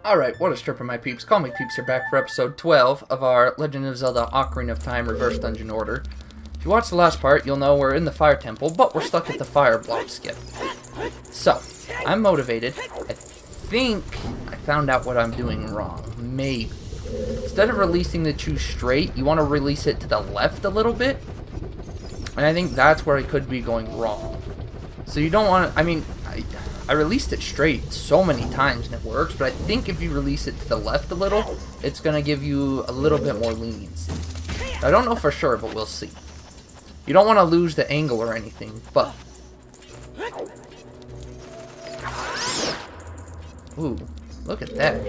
Alright, what is chirpin, my peeps? Call me Peeps here, back for episode 12 of our Legend of Zelda Ocarina of Time Reverse Dungeon Order. If you watched the last part, you'll know we're in the Fire Temple, but we're stuck at the Fire Blob skip. So, I'm motivated. I think I found out what I'm doing wrong. Maybe. Instead of releasing the chew straight, you want to release it to the left a little bit. And I think that's where I could be going wrong. So you don't want to, I released it straight so many times and it works, but I think if you release it to the left a little, it's going to give you a little bit more leniency. I don't know for sure, but we'll see. You don't want to lose the angle or anything, but... Ooh, look at that.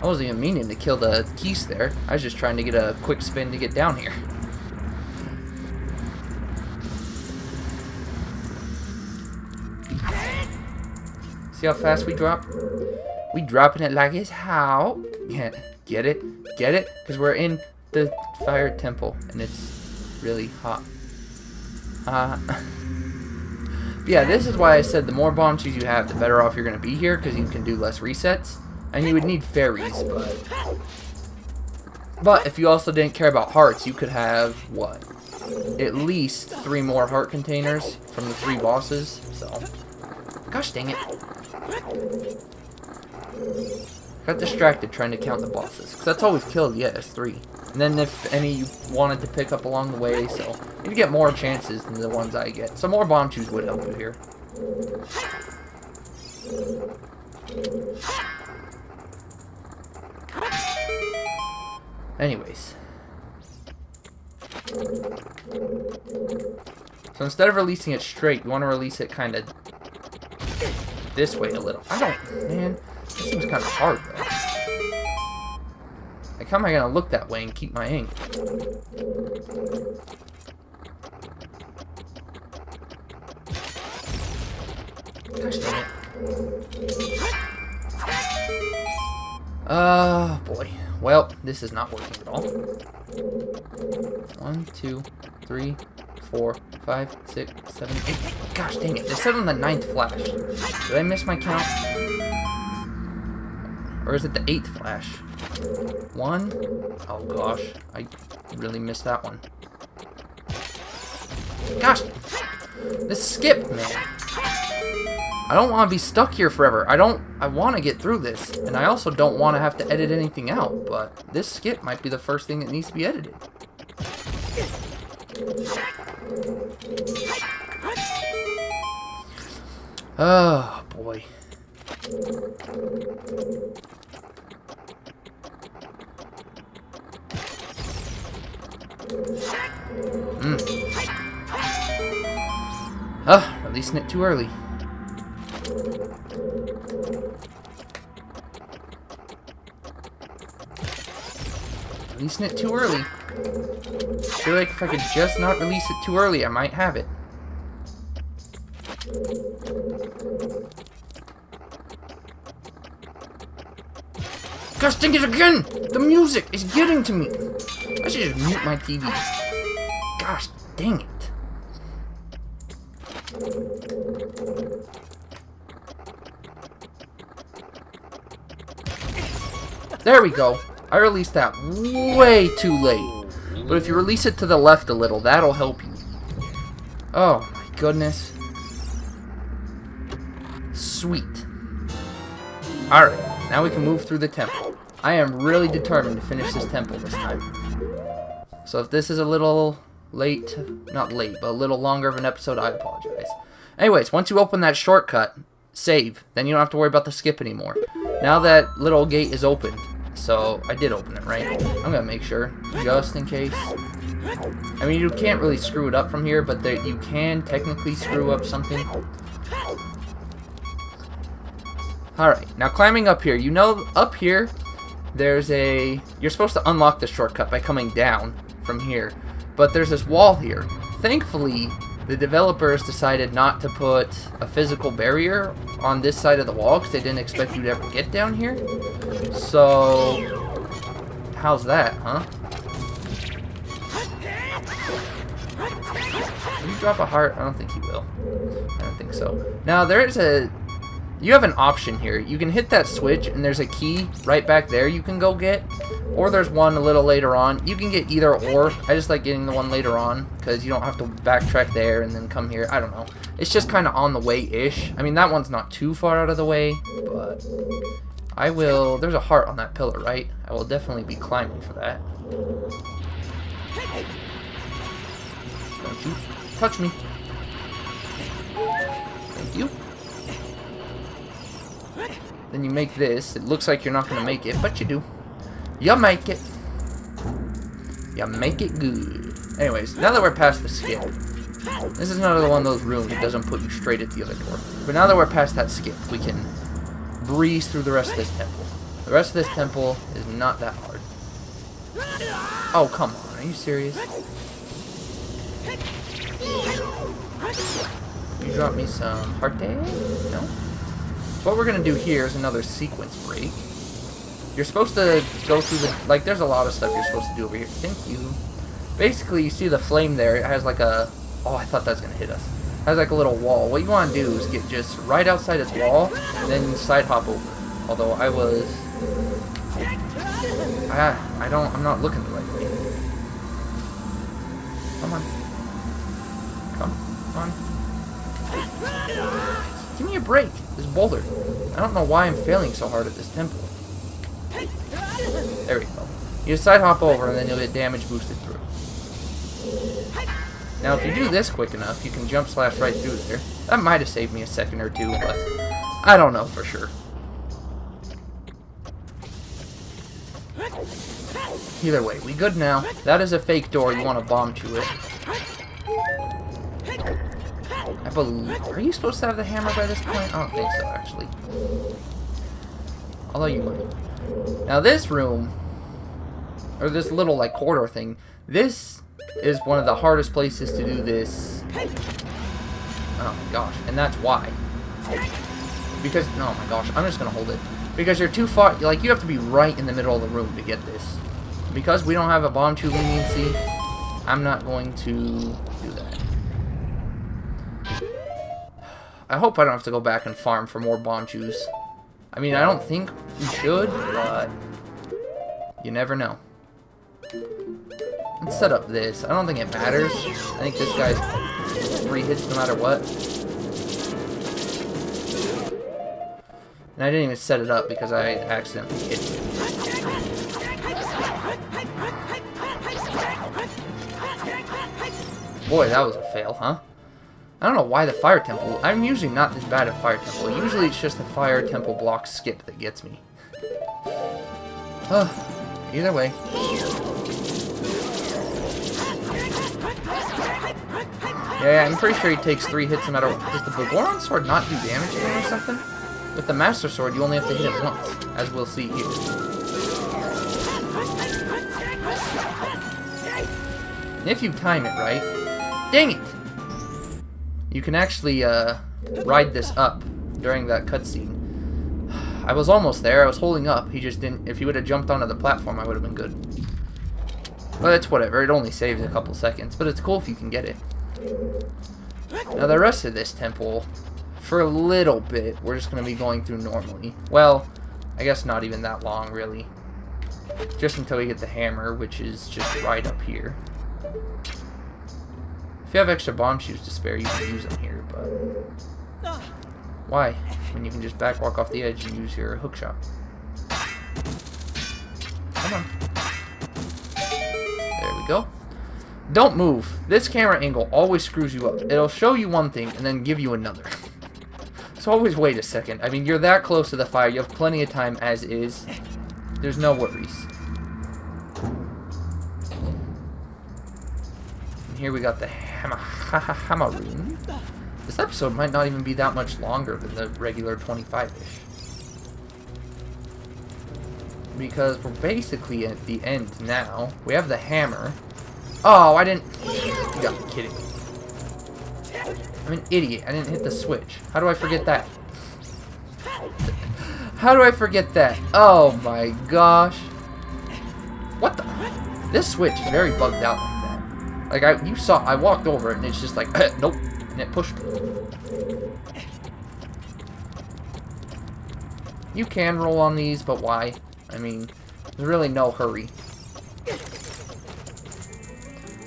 I wasn't even meaning to kill the keys there. I was just trying to get a quick spin to get down here. See how fast we drop? We dropping it like it's hot. Yeah, get it? Get it? Because we're in the Fire Temple and it's really hot. Yeah, this is why I said the more bomb chews you have, the better off you're going to be here, because you can do less resets. And you would need fairies, but if you also didn't care about hearts, you could have, what? At least 3 more heart containers from the 3 bosses, so... Gosh dang it. Got distracted trying to count the bosses, because that's all we've killed yet is 3. And then if any you wanted to pick up along the way, so you get more chances than the ones I get. So more bomb chews would help you here. Anyways. So instead of releasing it straight, you want to release it kind of this way a little. Man, this seems kind of hard though. Like, how am I going to look that way and keep my angle? Gosh dang it. Oh, boy. Well, this is not working at all. 1, 2, 3, 4, 5, 6, 7, 8. Gosh dang it. It said on the 9th flash. Did I miss my count? Or is it the 8th flash? 1? Oh gosh. I really missed that one. Gosh! This skip, man. I don't want to be stuck here forever. I want to get through this. And I also don't want to have to edit anything out. But this skip might be the first thing that needs to be edited. Oh, boy. Releasing it too early. Releasing it too early. I feel like if I could just not release it too early, I might have it. Gosh dang it again! The music is getting to me! I should just mute my TV. Gosh dang it. There we go. I released that way too late. But if you release it to the left a little, that'll help you. Oh my goodness. Sweet. Alright, now we can move through the temple. I am really determined to finish this temple this time. So if this is a little late, not late, but a little longer of an episode, I apologize. Anyways, once you open that shortcut, save, then you don't have to worry about the skip anymore. Now that little gate is open, so I did open it, right? I'm gonna make sure, just in case. I mean, you can't really screw it up from here, but you can technically screw up something. Alright, now climbing up here. You know, up here, you're supposed to unlock the shortcut by coming down from here. But there's this wall here. Thankfully, the developers decided not to put a physical barrier on this side of the wall because they didn't expect you to ever get down here. So, how's that, huh? Will you drop a heart? I don't think he will. I don't think so. Now, there is a You have an option here. You can hit that switch, and there's a key right back there you can go get. Or there's one a little later on. You can get either or. I just like getting the one later on, because you don't have to backtrack there and then come here. I don't know. It's just kind of on the way-ish. I mean, that one's not too far out of the way, but I will... There's a heart on that pillar, right? I will definitely be climbing for that. Don't you touch me. Thank you. Then you make this. It looks like you're not going to make it, but you do. You make it. You make it good. Anyways, now that we're past the skip, this is another one of those rooms that doesn't put you straight at the other door. But now that we're past that skip, we can breeze through the rest of this temple. The rest of this temple is not that hard. Oh, come on. Are you serious? You drop me some heart day? No? So what we're going to do here is another sequence break. You're supposed to go through the... Like, there's a lot of stuff you're supposed to do over here. Thank you. Basically, you see the flame there. It has like a... Oh, I thought that was going to hit us. It has like a little wall. What you want to do is get just right outside its wall, and then side hop over. Although I was... I'm not looking the right way. Come on. Come on. Give me a break. This boulder. I don't know why I'm failing so hard at this temple. There we go. You just side hop over and then you'll get damage boosted through. Now if you do this quick enough, you can jump slash right through there. That might have saved me a second or two, but I don't know for sure. Either way, we good now. That is a fake door. You want to bomb to it. I believe... Are you supposed to have the hammer by this point? I don't think so, actually. Although you might. Now this room, or this little like corridor thing, this is one of the hardest places to do this. Oh my gosh, and that's why. Because, oh my gosh, I'm just gonna hold it. Because you're too far, like you have to be right in the middle of the room to get this. Because we don't have a bomb chew leniency, I'm not going to do that. I hope I don't have to go back and farm for more bomb chews. I mean, I don't think we should, but you never know. Let's set up this. I don't think it matters. I think this guy's 3 hits no matter what. And I didn't even set it up because I accidentally hit it. Boy, that was a fail, huh? I don't know why the fire temple... I'm usually not this bad at fire temple. Usually it's just the fire temple block skip that gets me. Either way. Yeah, I'm pretty sure he takes 3 hits no matter what. Does the Bogoron sword not do damage to him or something? With the Master Sword, you only have to hit it once, as we'll see here. And if you time it right... Dang it! You can actually ride this up during that cutscene. I was almost there. I was holding up. He just didn't... If he would have jumped onto the platform, I would have been good. But it's whatever. It only saves a couple seconds. But it's cool if you can get it. Now, the rest of this temple, for a little bit, we're just going to be going through normally. Well, I guess not even that long, really. Just until we get the hammer, which is just right up here. If you have extra bomb shoes to spare, you can use them here, but... Why? When you can just backwalk off the edge and use your hook shot. Come on. There we go. Don't move. This camera angle always screws you up. It'll show you one thing and then give you another. So always wait a second. I mean, you're that close to the fire. You have plenty of time as is. There's no worries. And here we got the Hammerine. This episode might not even be that much longer than the regular 25-ish. Because we're basically at the end now. We have the hammer. Oh, I didn't... You gotta be kidding me. I'm an idiot. I didn't hit the switch. How do I forget that? How do I forget that? Oh my gosh. What the... This switch is very bugged out like that. Like, you saw... I walked over it and it's just like, nope. And it pushed me. You can roll on these, but why? I mean, there's really no hurry.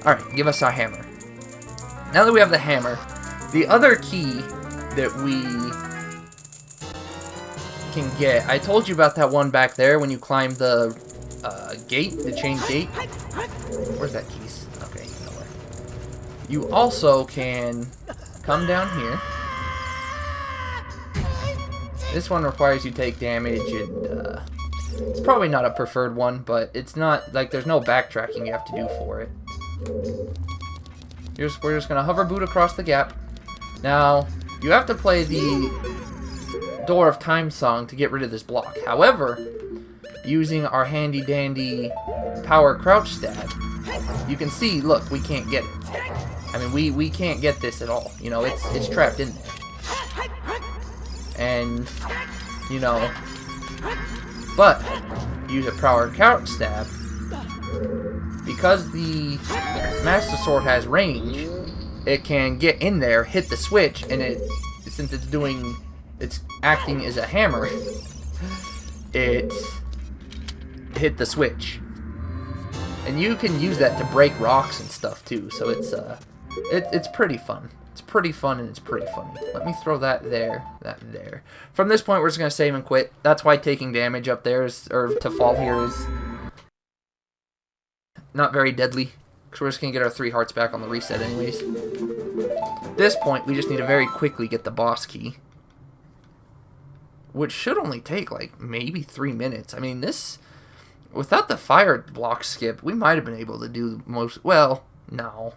Alright, give us our hammer. Now that we have the hammer, the other key that we can get... I told you about that one back there when you climb the gate, the chain gate. Where's that key? Okay, nowhere. You also can come down here. This one requires you take damage, and it's probably not a preferred one, but it's not, like, there's no backtracking you have to do for it. We're just going to hover boot across the gap. Now, you have to play the Door of Time song to get rid of this block. However, using our handy-dandy power crouch stab, you can see, look, we can't get it. I mean, we can't get this at all. You know, it's trapped in there. And, you know, but use a power crouch stab. Because the Master Sword has range, it can get in there, hit the switch, and since it's acting as a hammer, it hit the switch. And you can use that to break rocks and stuff too, so it's pretty fun. It's pretty fun and it's pretty funny. Let me throw that there, that there. From this point, we're just gonna save and quit. That's why taking damage up there or to fall here is not very deadly, because we're just gonna get our 3 hearts back on the reset anyways. At this point, we just need to very quickly get the boss key, which should only take like maybe 3 minutes. I mean, this, without the fire block skip, we might have been able to do most. Well, no.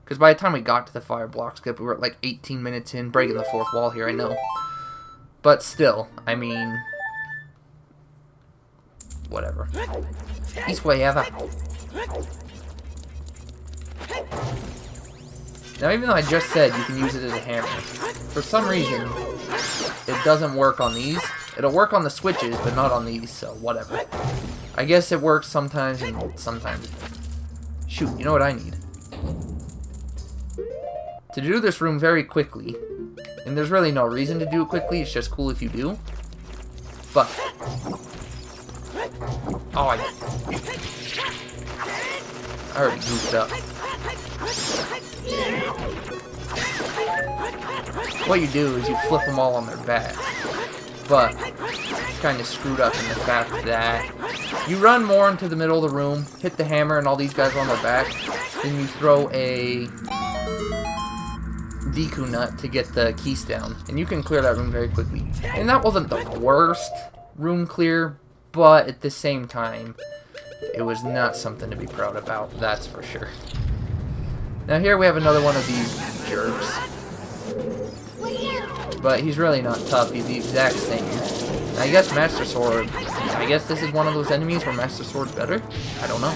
Because by the time we got to the fire block skip, we were at like 18 minutes in, breaking the 4th wall here, I know. But still, I mean, whatever. This way ever. Now, even though I just said you can use it as a hammer, for some reason, it doesn't work on these. It'll work on the switches, but not on these, so whatever. I guess it works sometimes and sometimes. Shoot, you know what I need? To do this room very quickly, and there's really no reason to do it quickly, it's just cool if you do, but, oh, I already goofed up. What you do is you flip them all on their back, but kind of screwed up in the fact that you run more into the middle of the room, hit the hammer, and all these guys are on their back, then you throw a Deku nut to get the keys down, and you can clear that room very quickly. And that wasn't the worst room clear, but at the same time, it was not something to be proud about, that's for sure. Now here we have another one of these jerks, but he's really not tough, he's the exact same. I guess Master Sword, I guess this is one of those enemies where Master Sword's better? I don't know.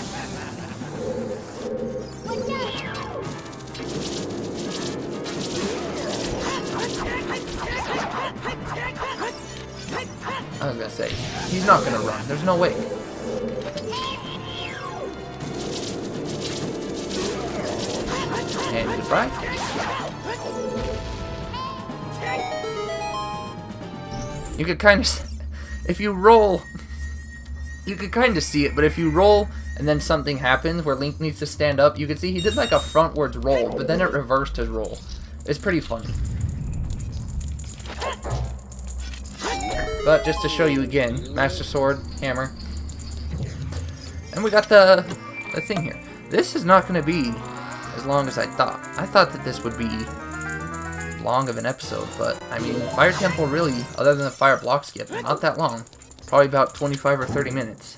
I was gonna say, he's not gonna run. There's no way. And goodbye. You could kind of, if you roll, you could kind of see it, but if you roll and then something happens where Link needs to stand up, you can see he did like a frontwards roll, but then it reversed his roll. It's pretty funny. But just to show you again, Master Sword, hammer. And we got the thing here. This is not going to be as long as I thought. I thought that this would be long of an episode, but I mean, Fire Temple really, other than the fire block skip, not that long. Probably about 25 or 30 minutes.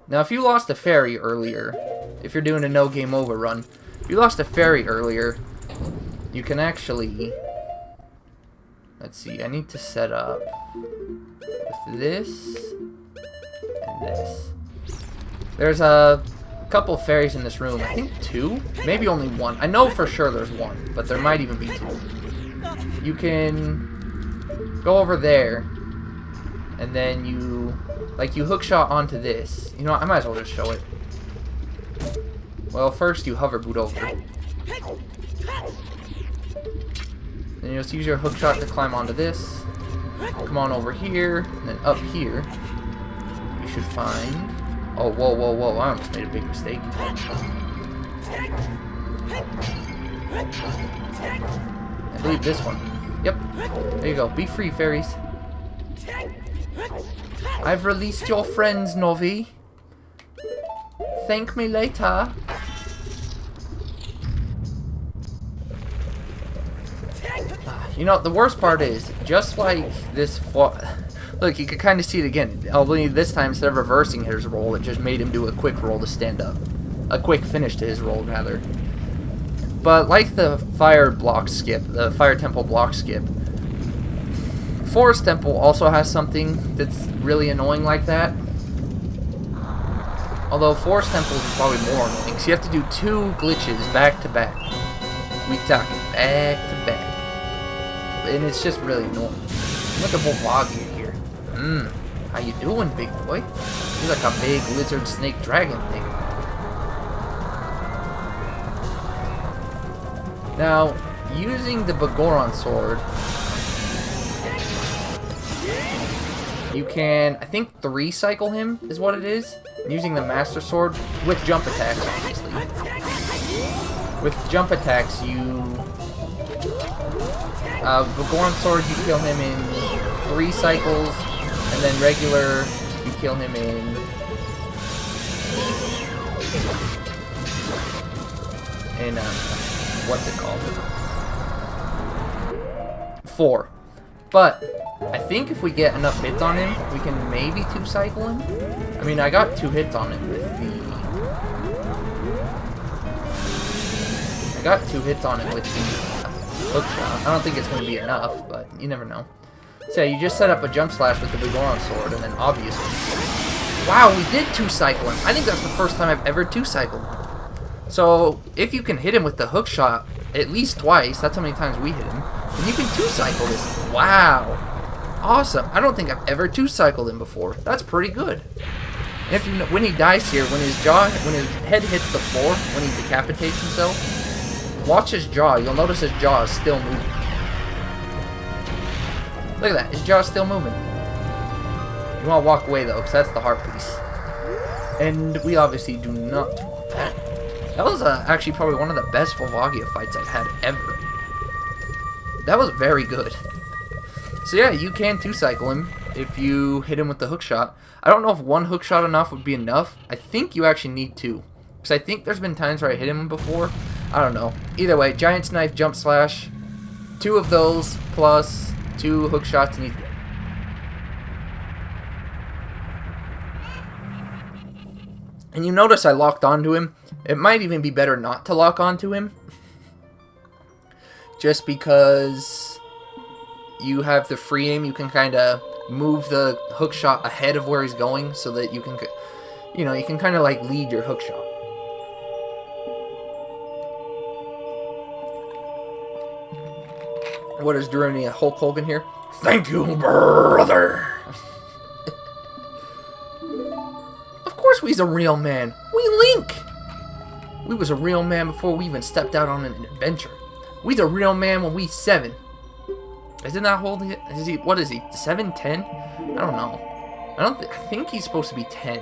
Now, if you lost a fairy earlier, if you're doing a no game over run, if you lost a fairy earlier, you can actually, let's see, I need to set up with this and this. There's a couple fairies in this room, I think 2, maybe only 1. I know for sure there's 1, but there might even be 2. You can go over there, and then you, like, you hookshot onto this. You know what, I might as well just show it. Well, first you hover boot over, Then you'll just use your hook shot to climb onto this. Come on over here, and then up here. You should find... Oh, whoa, whoa, whoa, I almost made a big mistake. I believe this one. Yep. There you go. Be free, fairies. I've released your friends, Novi. Thank me later. You know, the worst part is, just like this... Look, you can kind of see it again. Only this time, instead of reversing his roll, it just made him do a quick roll to stand up. A quick finish to his roll, rather. But like the fire block skip, the fire temple block skip, forest temple also has something that's really annoying like that. Although forest temple is probably more annoying, because you have to do 2 glitches back to back. We talking back to back, and it's just really annoying. Look at Volvagia here. How you doing, big boy? You're like a big lizard, snake, dragon thing. Now, using the Bagoron sword, you can, I think, 3-cycle him is what it is. Using the Master Sword with jump attacks, obviously. With jump attacks, you... Bagoron sword, you kill him in 3 cycles, and then regular, you kill him in... what's it called? 4. But I think if we get enough hits on him, we can maybe 2-cycle him. I mean, I got 2 hits on him with the... I got 2 hits on him with the hook shot. I don't think it's going to be enough, but you never know. So yeah, you just set up a jump slash with the Bagoron sword, and then obviously... Wow, we did 2-cycle him. I think that's the first time I've ever 2-cycled him. So, if you can hit him with the hook shot at least twice, that's how many times we hit him, then you can 2-cycle this. Wow. Awesome. I don't think I've ever 2-cycled him before. That's pretty good. And if you know, when he dies here, when his head hits the floor, when he decapitates himself, watch his jaw. You'll notice his jaw is still moving. Look at that. His jaw is still moving. You want to walk away, though, because that's the heart piece. And we obviously do not want that. That was actually probably one of the best Volvagia fights I've had ever. That was very good. So yeah, you can 2-cycle him if you hit him with the hook shot. I don't know if 1 hook shot enough would be enough. I think you actually need 2. Because I think there's been times where I hit him before. I don't know. Either way, Giant's Knife, Jump Slash. 2 of those plus 2 hook shots and he's dead. And you notice I locked onto him. It might even be better not to lock onto him. Just because you have the free aim, you can kind of move the hook shot ahead of where he's going so that you can, you know, you can kind of like lead your hook shot. What is Gerudo, Hulk Hogan here? Thank you, brother. Of course we's a real man. We Link. We was a real man before we even stepped out on an adventure. We's a real man when we 7. Isn't that hold? Is he? What is he? 7, 10? I don't know. I think he's supposed to be 10.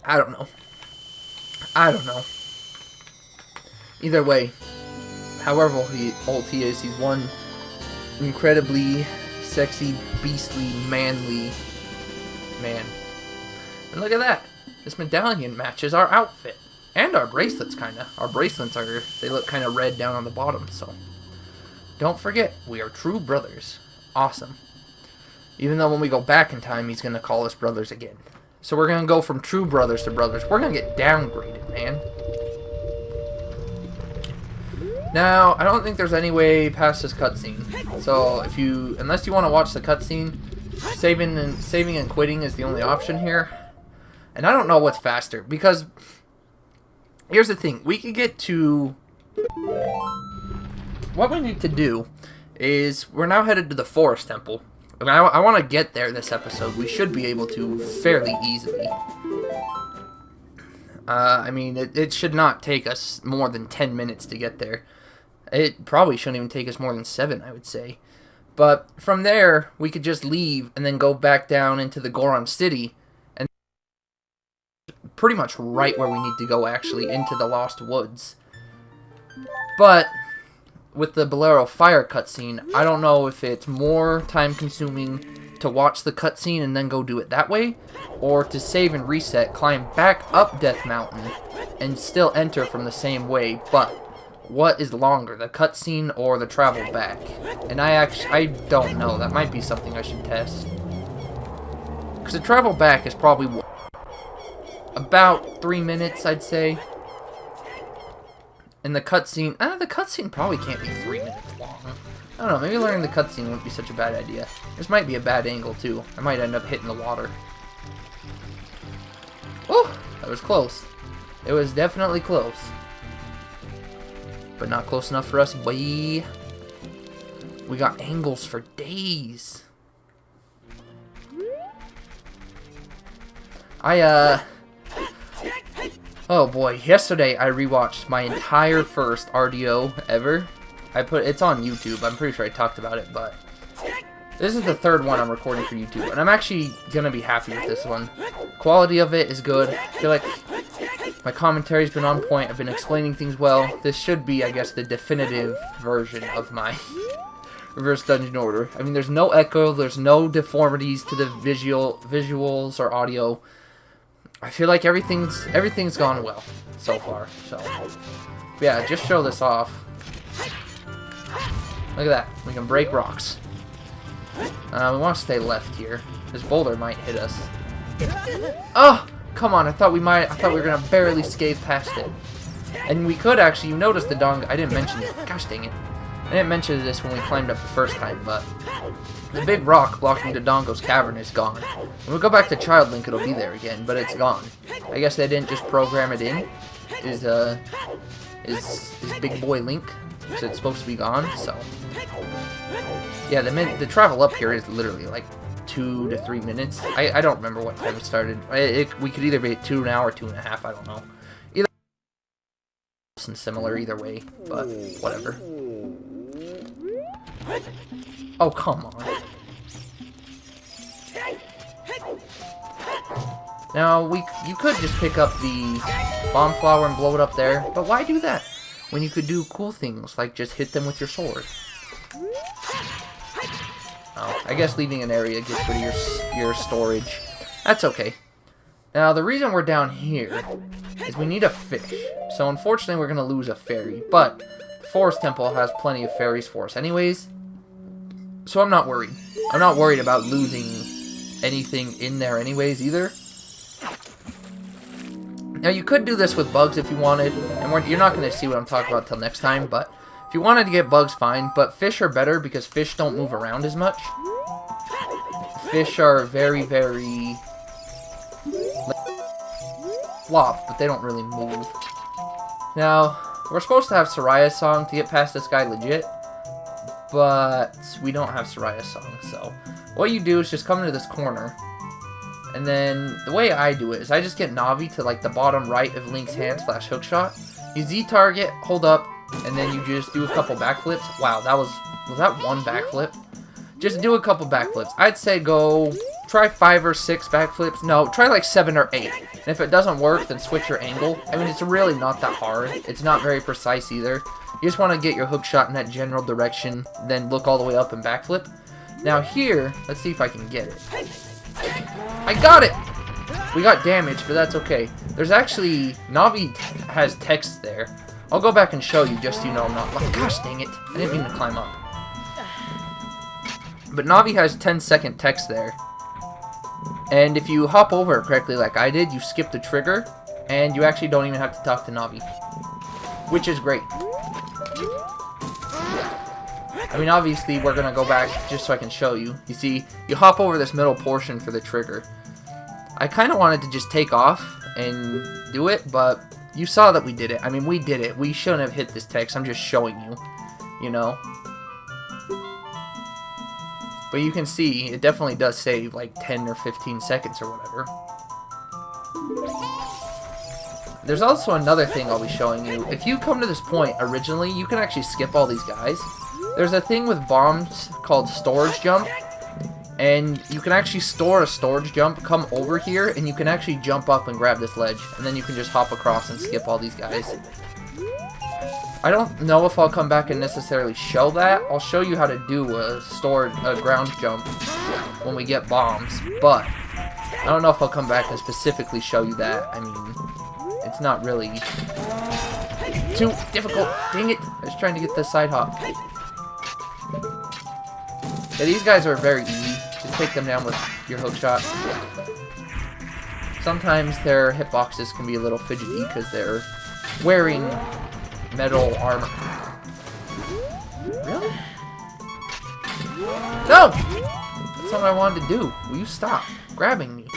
I don't know. I don't know. Either way, however old he is, he's one incredibly sexy, beastly, manly man. And look at that. This medallion matches our outfit. And our bracelets, kinda. Our bracelets they look kinda red down on the bottom, so. Don't forget, we are true brothers. Awesome. Even though when we go back in time, he's gonna call us brothers again. So we're gonna go from true brothers to brothers. We're gonna get downgraded, man. Now, I don't think there's any way past this cutscene. So unless you want to watch the cutscene, saving and quitting is the only option here. And I don't know what's faster, because here's the thing. We could get to... What we need to do is, we're now headed to the Forest Temple. I want to get there this episode. We should be able to fairly easily. I mean, it should not take us more than 10 minutes to get there. It probably shouldn't even take us more than 7, I would say. But from there, we could just leave and then go back down into the Goron City. And pretty much right where we need to go, actually, into the Lost Woods. But with the Bolero Fire cutscene, I don't know if it's more time-consuming to watch the cutscene and then go do it that way, or to save and reset, climb back up Death Mountain, and still enter from the same way. But what is longer, the cutscene or the travel back? And I don't know. That might be something I should test. Because the travel back is probably about 3 minutes, I'd say. And the cutscene probably can't be 3 minutes long. I don't know, maybe learning the cutscene wouldn't be such a bad idea. This might be a bad angle, too. I might end up hitting the water. Oh, that was close. It was definitely close. But not close enough for us, boy. We got angles for days. Oh boy, yesterday I rewatched my entire first RDO ever. It's on YouTube. I'm pretty sure I talked about it, but this is the 3rd one I'm recording for YouTube, and I'm actually gonna be happy with this one. Quality of it is good. I feel like my commentary's been on point. I've been explaining things well. This should be, I guess, the definitive version of my reverse dungeon order. I mean, there's no echo, there's no deformities to the visuals or audio. I feel like everything's gone well so far. So yeah, just show this off. Look at that. We can break rocks. We want to stay left here. This boulder might hit us. Oh, come on! I thought we were gonna barely scathe past it. And we could actually. You noticed the dong. I didn't mention it. Gosh dang it! I didn't mention this when we climbed up the first time, but the big rock blocking Dodongo's cavern is gone. When we go back to Child Link, it'll be there again, but it's gone. I guess they didn't just program it in. Is Big Boy Link? So it's supposed to be gone. So yeah, the travel up here is literally like 2 to 3 minutes. I don't remember what time it started. We could either be at 2 now or 2.5. I don't know. Either and similar either way, but whatever. Oh, come on. Now, you could just pick up the bomb flower and blow it up there, but why do that when you could do cool things like just hit them with your sword? Oh, I guess leaving an area gets rid of your storage. That's okay. Now, the reason we're down here is we need a fish. So, unfortunately, we're going to lose a fairy, but the Forest Temple has plenty of fairies for us anyways. So I'm not worried. I'm not worried about losing anything in there anyways either. Now you could do this with bugs if you wanted, and you're not going to see what I'm talking about till next time, but if you wanted to get bugs, fine, but fish are better because fish don't move around as much. Fish are very, very flop, but they don't really move. Now, we're supposed to have Soraya's song to get past this guy legit, but we don't have Soraya's song, so what you do is just come into this corner, and then the way I do it is I just get Navi to like the bottom right of Link's hand / hookshot. You Z target, hold up, and then you just do a couple backflips. Wow, was that one backflip? Just do a couple backflips. I'd say try 5 or 6 backflips. No, try like 7 or 8. And if it doesn't work, then switch your angle. I mean, it's really not that hard. It's not very precise either. You just want to get your hook shot in that general direction, then look all the way up and backflip. Now here, let's see if I can get it. I got it! We got damage, but that's okay. There's actually, Navi has text there. I'll go back and show you just so you know I'm not, like, gosh dang it. I didn't mean to climb up. But Navi has 10-second text there. And if you hop over it correctly like I did, you skip the trigger, and you actually don't even have to talk to Navi. Which is great. I mean, obviously, we're going to go back just so I can show you. You see, you hop over this middle portion for the trigger. I kind of wanted to just take off and do it, but you saw that we did it. I mean, we did it. We shouldn't have hit this text. I'm just showing you, you know. But you can see, it definitely does save like 10 or 15 seconds or whatever. There's also another thing I'll be showing you. If you come to this point originally, you can actually skip all these guys. There's a thing with bombs called storage jump. And you can actually store a storage jump, come over here, and you can actually jump up and grab this ledge. And then you can just hop across and skip all these guys. I don't know if I'll come back and necessarily show that. I'll show you how to do a ground jump when we get bombs. But I don't know if I'll come back and specifically show you that. I mean, it's not really too difficult. Dang it. I was trying to get the side hop. Yeah, these guys are very easy. Just take them down with your hook shot. Sometimes their hitboxes can be a little fidgety because they're wearing metal armor. Really? No! That's not what I wanted to do. Will you stop grabbing me?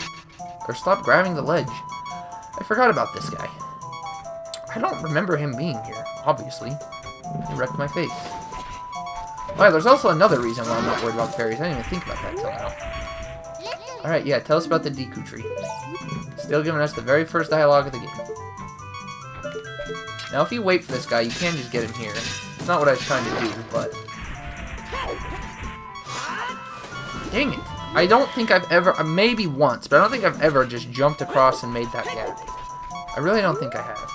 Or stop grabbing the ledge? I forgot about this guy. I don't remember him being here, obviously. He wrecked my face. Alright, there's also another reason why I'm not worried about fairies. I didn't even think about that till now. Alright, yeah, tell us about the Deku tree. Still giving us the very first dialogue of the game. Now, if you wait for this guy, you can just get him here. It's not what I was trying to do, but... Dang it. I don't think I've ever... maybe once, but I don't think I've ever just jumped across and made that gap. I really don't think I have.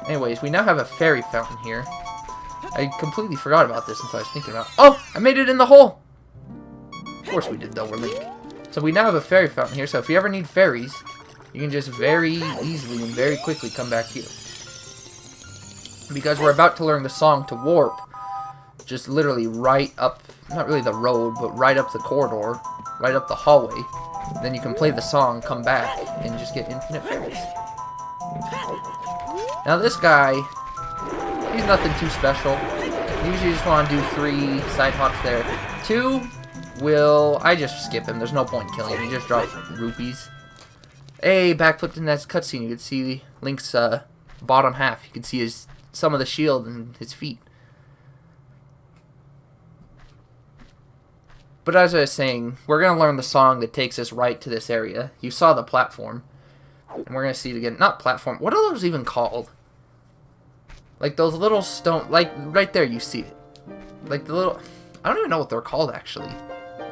Anyways, we now have a fairy fountain here. I completely forgot about this until I was thinking about it. Oh! I made it in the hole! Of course we did, though. We're Link. So we now have a fairy fountain here, so if you ever need fairies... you can just very easily and very quickly come back here. Because we're about to learn the song to warp. Just literally right up, not really the road, but right up the corridor. Right up the hallway. Then you can play the song, come back, and just get infinite fairies. Now this guy, he's nothing too special. You usually just want to do 3 side hops there. 2 will, I just skip him. There's no point in killing him. He just drops rupees. Hey, backflipped in that cutscene. You could see Link's bottom half. You could see some of the shield and his feet. But as I was saying, we're going to learn the song that takes us right to this area. You saw the platform. And we're going to see it again. Not platform. What are those even called? Like those little stone... like, right there you see it. Like the little... I don't even know what they're called, actually.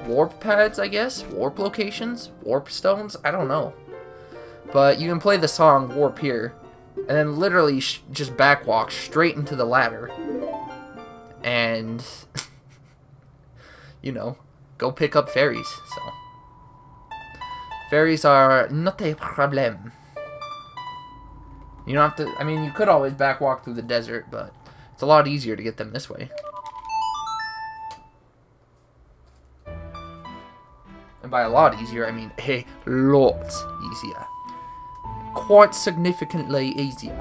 Warp pads, I guess? Warp locations? Warp stones? I don't know. But you can play the song Warp here, and then literally just backwalk straight into the ladder, and, you know, go pick up fairies, so. Fairies are not a problem. You don't have to, I mean, you could always backwalk through the desert, but it's a lot easier to get them this way. And by a lot easier, I mean a lot easier. Quite significantly easier.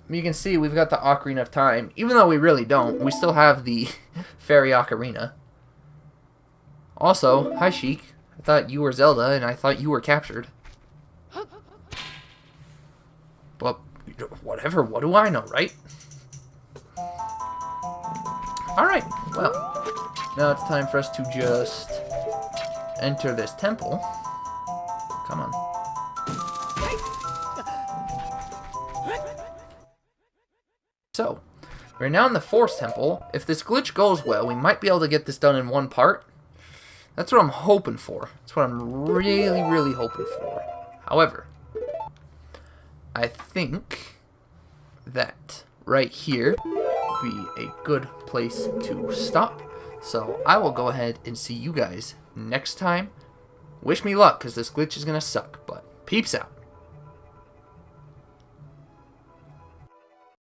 You can see we've got the Ocarina of Time. Even though we really don't, we still have the Fairy Ocarina. Also, hi Sheik. I thought you were Zelda and I thought you were captured. But, whatever, what do I know, right? Alright, well... now it's time for us to just enter this temple. Come on. So, we're now in the Force Temple. If this glitch goes well, we might be able to get this done in one part. That's what I'm hoping for. That's what I'm really, really hoping for. However, I think that right here would be a good place to stop. So I will go ahead and see you guys next time. Wish me luck, because this glitch is going to suck, but peeps out.